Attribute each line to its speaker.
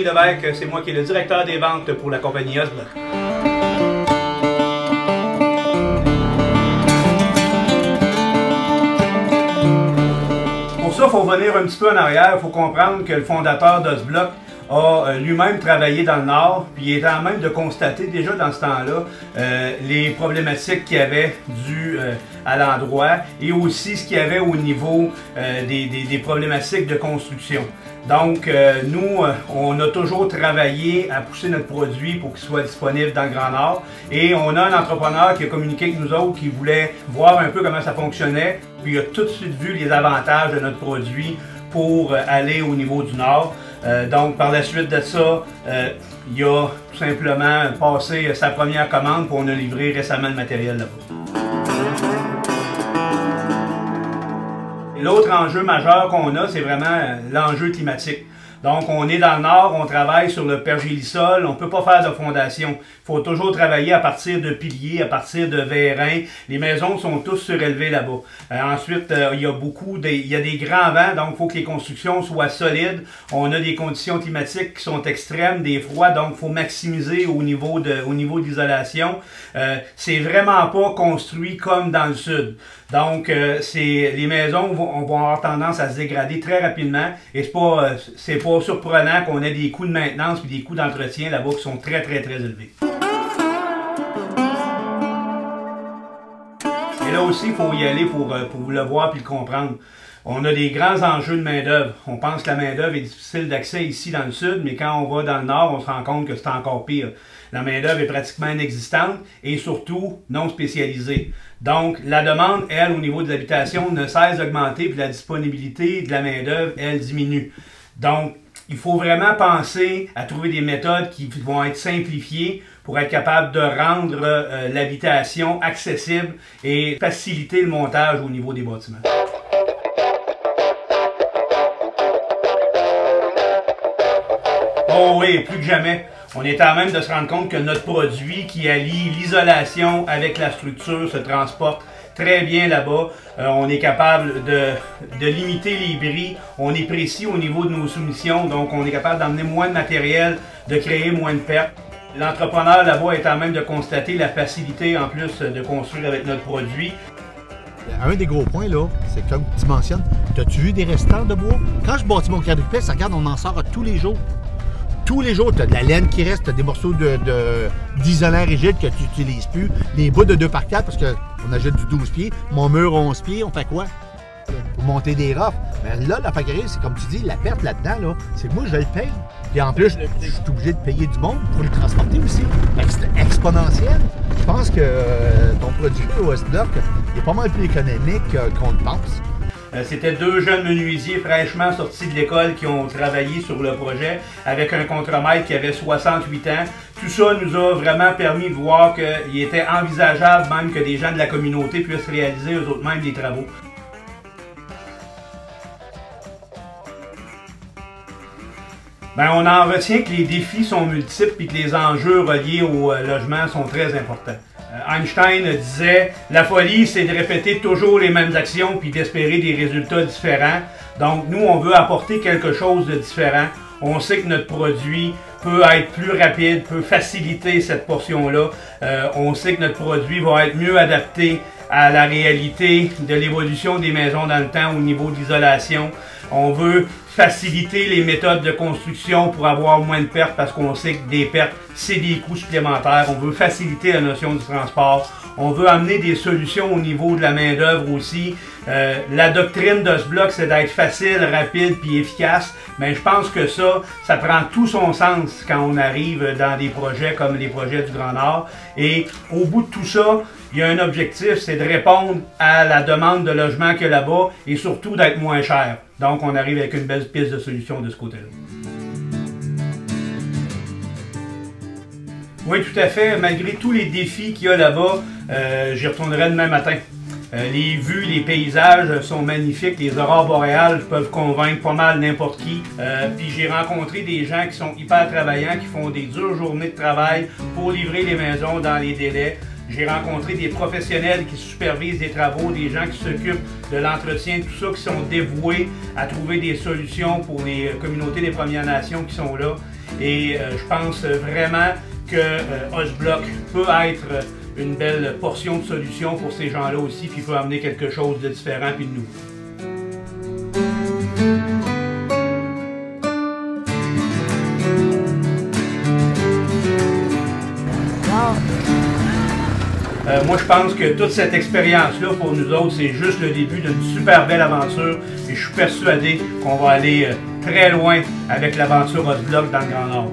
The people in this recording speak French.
Speaker 1: Lévesque, c'est moi qui est le directeur des ventes pour la compagnie Osblock. Pour ça, il faut revenir un petit peu en arrière. Il faut comprendre que le fondateur d'Osblock a lui-même travaillé dans le Nord, puis il est en même de constater déjà dans ce temps-là les problématiques qu'il y avait dues à l'endroit et aussi ce qu'il y avait au niveau des problématiques de construction. Donc, nous, on a toujours travaillé à pousser notre produit pour qu'il soit disponible dans le Grand Nord. Et on a un entrepreneur qui a communiqué avec nous autres, qui voulait voir un peu comment ça fonctionnait. Puis il a tout de suite vu les avantages de notre produit pour aller au niveau du Nord. Donc, par la suite de ça, il a tout simplement passé sa première commande, puis on a livré récemment le matériel là-bas. L'autre enjeu majeur qu'on a, c'est vraiment l'enjeu climatique. Donc, on est dans le Nord, on travaille sur le pergélisol, on ne peut pas faire de fondation. Il faut toujours travailler à partir de piliers, à partir de vérins. Les maisons sont tous surélevées là-bas. Ensuite, il y a des grands vents, donc il faut que les constructions soient solides. On a des conditions climatiques qui sont extrêmes, des froids, donc il faut maximiser au niveau de l'isolation. C'est vraiment pas construit comme dans le sud. Donc, les maisons vont avoir tendance à se dégrader très rapidement et c'est pas surprenant qu'on ait des coûts de maintenance et des coûts d'entretien là-bas qui sont très élevés. Et là aussi, il faut y aller pour le voir et le comprendre. On a des grands enjeux de main-d'œuvre. On pense que la main-d'œuvre est difficile d'accès ici dans le sud, mais quand on va dans le nord, on se rend compte que c'est encore pire. La main-d'œuvre est pratiquement inexistante et surtout non spécialisée. Donc, la demande, elle, au niveau des habitations, ne cesse d'augmenter, puis la disponibilité de la main-d'œuvre, elle, diminue. Donc, il faut vraiment penser à trouver des méthodes qui vont être simplifiées pour être capable de rendre l'habitation accessible et faciliter le montage au niveau des bâtiments. Oh oui, plus que jamais. On est à même de se rendre compte que notre produit qui allie l'isolation avec la structure se transporte très bien là-bas. On est capable de limiter les bris. On est précis au niveau de nos soumissions, donc on est capable d'emmener moins de matériel, de créer moins de pertes. L'entrepreneur là-bas est à même de constater la facilité en plus de construire avec notre produit.
Speaker 2: Un des gros points, là, c'est comme tu mentionnes, as-tu vu des restants de bois? Quand je bâtis mon quadruplex, regarde, on en sort tous les jours. Tous les jours, tu as de la laine qui reste, tu as des morceaux d'isolant rigide que tu n'utilises plus. Les bouts de 2x4 parce qu'on achète du 12 pieds. Mon mur 11 pieds, on fait quoi? Pour monter des rafts. Mais là, la factory, c'est comme tu dis, la perte là-dedans, là, c'est que moi, je le paye. Puis en plus, je suis obligé de payer du monde pour le transporter aussi. C'est exponentiel. Je pense que ton produit au Osblock est pas mal plus économique qu'on le pense.
Speaker 1: C'était deux jeunes menuisiers fraîchement sortis de l'école qui ont travaillé sur le projet avec un contremaître qui avait 68 ans. Tout ça nous a vraiment permis de voir qu'il était envisageable même que des gens de la communauté puissent réaliser eux-mêmes des travaux. Ben, on en retient que les défis sont multiples et que les enjeux reliés au logement sont très importants. Einstein disait « La folie, c'est de répéter toujours les mêmes actions puis d'espérer des résultats différents. » Donc, nous, on veut apporter quelque chose de différent. On sait que notre produit peut être plus rapide, peut faciliter cette portion-là. On sait que notre produit va être mieux adapté à la réalité de l'évolution des maisons dans le temps au niveau de l'isolation. On veut faciliter les méthodes de construction pour avoir moins de pertes parce qu'on sait que des pertes, c'est des coûts supplémentaires. On veut faciliter la notion du transport. On veut amener des solutions au niveau de la main-d'œuvre aussi. La doctrine d'Osblock, c'est d'être facile, rapide puis efficace. Mais je pense que ça prend tout son sens quand on arrive dans des projets comme les projets du Grand Nord. Et au bout de tout ça, il y a un objectif, c'est de répondre à la demande de logement qu'il y a là-bas et surtout d'être moins cher. Donc, on arrive avec une belle piste de solution de ce côté-là. Oui, tout à fait. Malgré tous les défis qu'il y a là-bas, j'y retournerai demain matin. Les vues, les paysages sont magnifiques. Les aurores boréales peuvent convaincre pas mal n'importe qui. Puis j'ai rencontré des gens qui sont hyper travaillants, qui font des dures journées de travail pour livrer les maisons dans les délais. J'ai rencontré des professionnels qui supervisent des travaux, des gens qui s'occupent de l'entretien, tout ça, qui sont dévoués à trouver des solutions pour les communautés des Premières Nations qui sont là. Et je pense vraiment que Osblock peut être une belle portion de solution pour ces gens-là aussi, puis peut amener quelque chose de différent puis de nouveau. Moi, je pense que toute cette expérience-là, pour nous autres, c'est juste le début d'une super belle aventure. Et je suis persuadé qu'on va aller très loin avec l'aventure Osblock dans le Grand Nord.